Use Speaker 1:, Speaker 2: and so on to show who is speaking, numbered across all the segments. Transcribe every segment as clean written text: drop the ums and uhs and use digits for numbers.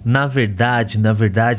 Speaker 1: Na verdade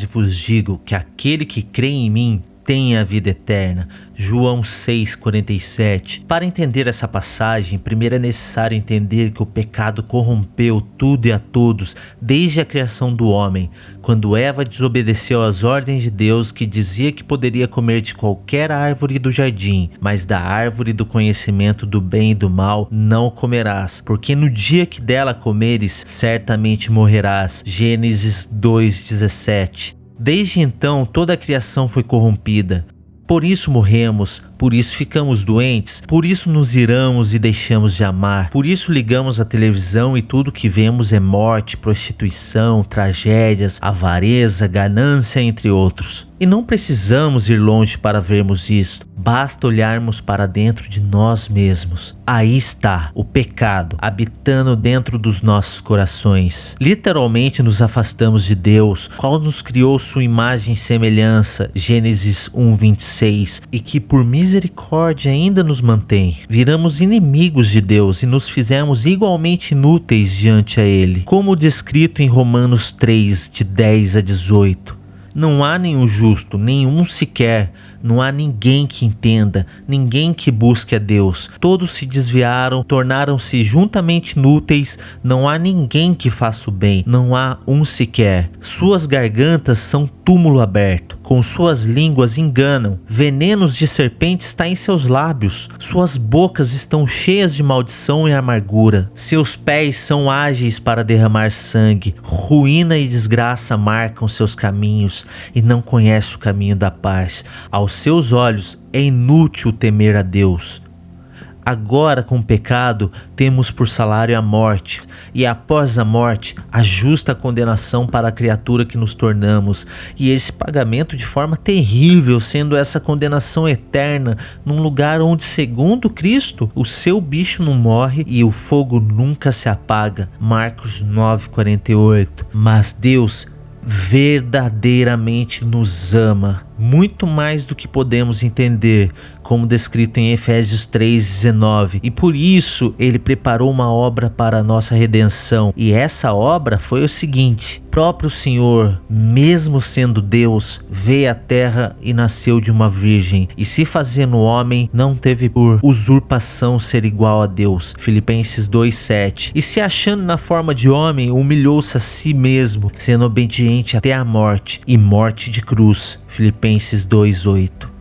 Speaker 1: vos digo que aquele que crê em mim tem a vida eterna. João 6,47. Para entender essa passagem, primeiro é necessário entender que o pecado corrompeu tudo e a todos desde a criação do homem, quando Eva desobedeceu às ordens de Deus, que dizia que poderia comer de qualquer árvore do jardim, mas da árvore do conhecimento do bem e do mal não comerás, porque no dia que dela comeres, certamente morrerás. Gênesis 2,17. Desde então, toda a criação foi corrompida. Por isso morremos, por isso ficamos doentes, por isso nos iramos e deixamos de amar, por isso ligamos a televisão e tudo que vemos é morte, prostituição, tragédias, avareza, ganância, entre outros. E não precisamos ir longe para vermos isto, basta olharmos para dentro de nós mesmos. Aí está o pecado habitando dentro dos nossos corações. Literalmente nos afastamos de Deus, qual nos criou sua imagem e semelhança, Gênesis 1,26, e que por misericórdia ainda nos mantém. Viramos inimigos de Deus e nos fizemos igualmente inúteis diante a Ele, como descrito em Romanos 3, de 10 a 18. Não há nenhum justo, nenhum sequer. Não há ninguém que entenda, ninguém que busque a Deus. Todos se desviaram, tornaram-se juntamente inúteis. Não há ninguém que faça o bem, não há um sequer. Suas gargantas são túmulo aberto, com suas línguas enganam. Venenos de serpente está em seus lábios. Suas bocas estão cheias de maldição e amargura. Seus pés são ágeis para derramar sangue. Ruína e desgraça marcam seus caminhos, e não conhece o caminho da paz. Aos seus olhos é inútil temer a Deus. Agora, com o pecado, temos por salário a morte, e após a morte, a justa condenação para a criatura que nos tornamos, e esse pagamento de forma terrível, sendo essa condenação eterna, num lugar onde, segundo Cristo, o seu bicho não morre e o fogo nunca se apaga. Marcos 9,48. Mas Deus verdadeiramente nos ama, muito mais do que podemos entender, como descrito em Efésios 3,19, e por isso Ele preparou uma obra para a nossa redenção, e essa obra foi o seguinte: próprio Senhor, mesmo sendo Deus, veio à terra e nasceu de uma virgem, e se fazendo homem, não teve por usurpação ser igual a Deus, Filipenses 2,7, e se achando na forma de homem, humilhou-se a si mesmo, sendo obediente até a morte, e morte de cruz, Filipenses 2,8.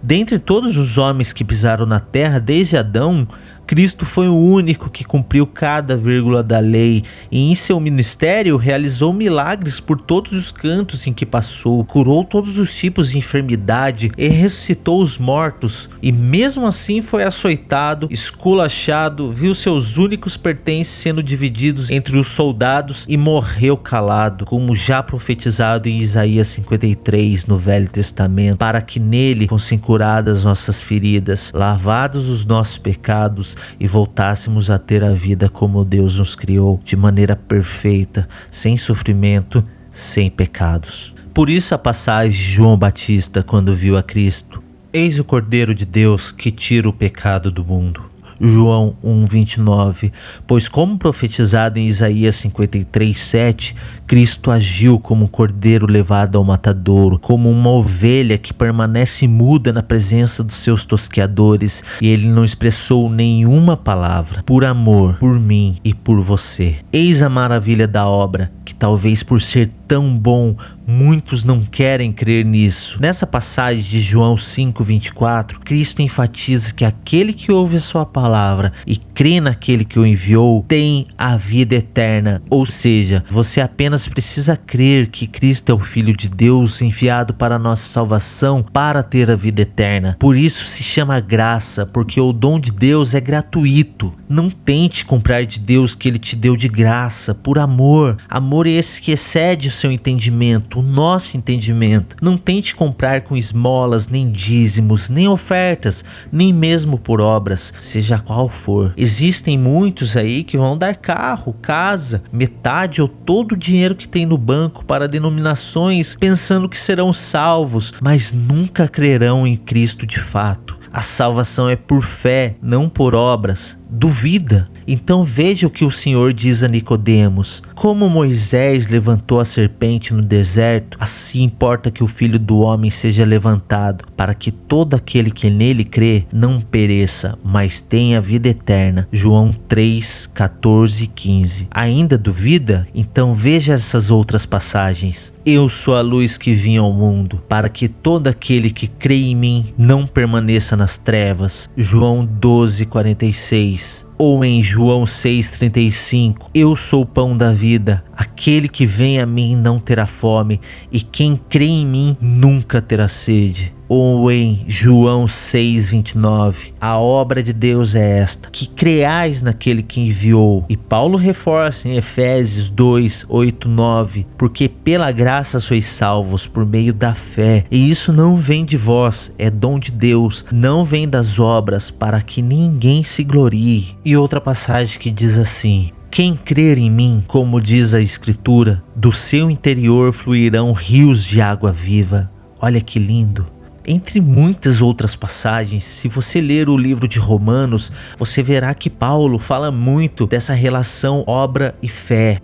Speaker 1: Dentre todos os homens que pisaram na terra desde Adão, Cristo foi o único que cumpriu cada vírgula da lei, e em seu ministério realizou milagres por todos os cantos em que passou, curou todos os tipos de enfermidade e ressuscitou os mortos, e mesmo assim foi açoitado, esculachado, viu seus únicos pertences sendo divididos entre os soldados e morreu calado, como já profetizado em Isaías 53 no Velho Testamento, para que nele fossem curadas nossas feridas, lavados os nossos pecados, e voltássemos a ter a vida como Deus nos criou, de maneira perfeita, sem sofrimento, sem pecados. Por isso a passagem de João Batista, quando viu a Cristo: eis o Cordeiro de Deus que tira o pecado do mundo. João 1,29. Pois como profetizado em Isaías 53,7, Cristo agiu como um cordeiro levado ao matadouro, como uma ovelha que permanece muda na presença dos seus tosqueadores, e ele não expressou nenhuma palavra, por amor, por mim e por você. Eis a maravilha da obra, que talvez por ser tão bom, muitos não querem crer nisso. Nessa passagem de João 5,24, Cristo enfatiza que aquele que ouve a sua palavra e crê naquele que o enviou tem a vida eterna. Ou seja, você apenas precisa crer que Cristo é o Filho de Deus enviado para a nossa salvação para ter a vida eterna. Por isso se chama graça, porque o dom de Deus é gratuito. Não tente comprar de Deus que Ele te deu de graça, por amor. Amor é esse que excede o seu entendimento, o nosso entendimento. Não tente comprar com esmolas, nem dízimos, nem ofertas, nem mesmo por obras, seja qual for. Existem muitos aí que vão dar carro, casa, metade ou todo o dinheiro que tem no banco para denominações, pensando que serão salvos, mas nunca crerão em Cristo de fato. A salvação é por fé, não por obras. Duvida. Então veja o que o Senhor diz a Nicodemos: como Moisés levantou a serpente no deserto, assim importa que o Filho do Homem seja levantado, para que todo aquele que nele crê não pereça, mas tenha vida eterna. João 3, 14 e 15. Ainda duvida? Então veja essas outras passagens. Eu sou a luz que vim ao mundo, para que todo aquele que crê em mim não permaneça nas trevas. João 12, 46. Ou em João 6,35, eu sou o pão da vida, aquele que vem a mim não terá fome, e quem crê em mim nunca terá sede. Ou em João 6,29, a obra de Deus é esta, que creais naquele que enviou. E Paulo reforça em Efésios 2, 8, 9, porque pela graça sois salvos por meio da fé, e isso não vem de vós, é dom de Deus, não vem das obras, para que ninguém se glorie. E outra passagem que diz assim: quem crer em mim, como diz a Escritura, do seu interior fluirão rios de água viva. Olha que lindo! Entre muitas outras passagens, se você ler o livro de Romanos, você verá que Paulo fala muito dessa relação obra e fé.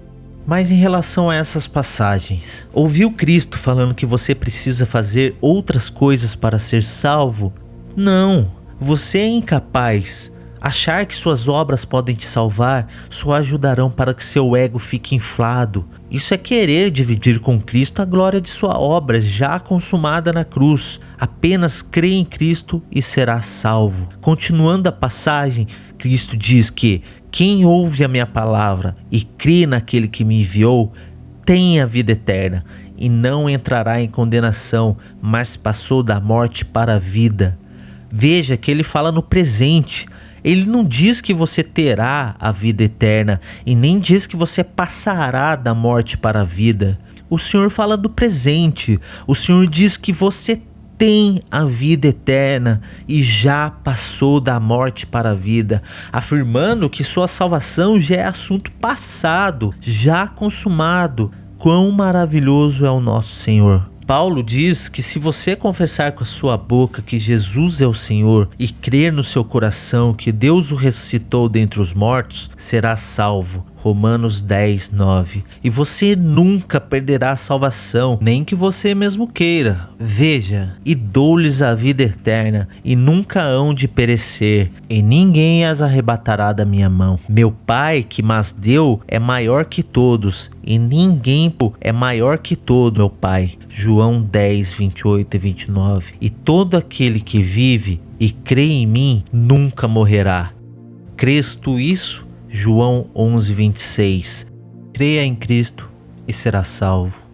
Speaker 1: Mas em relação a essas passagens, ouviu Cristo falando que você precisa fazer outras coisas para ser salvo? Não, você é incapaz. Achar que suas obras podem te salvar só ajudarão para que seu ego fique inflado. Isso é querer dividir com Cristo a glória de sua obra já consumada na cruz. Apenas crê em Cristo e será salvo. Continuando a passagem, Cristo diz que quem ouve a minha palavra e crê naquele que me enviou tem a vida eterna e não entrará em condenação, mas passou da morte para a vida. Veja que ele fala no presente. Ele não diz que você terá a vida eterna e nem diz que você passará da morte para a vida. O Senhor fala do presente. O Senhor diz que você tem a vida eterna e já passou da morte para a vida, afirmando que sua salvação já é assunto passado, já consumado. Quão maravilhoso é o nosso Senhor! Paulo diz que se você confessar com a sua boca que Jesus é o Senhor e crer no seu coração que Deus o ressuscitou dentre os mortos, será salvo. Romanos 10, 9. E você nunca perderá a salvação, nem que você mesmo queira. Veja, e dou-lhes a vida eterna, e nunca hão de perecer, e ninguém as arrebatará da minha mão. Meu Pai que mas deu é maior que todos, e ninguém é maior que todo, meu Pai. João 10, 28 e 29. E todo aquele que vive e crê em mim nunca morrerá. Crês tu isso? João 11, 26. Creia em Cristo e será salvo.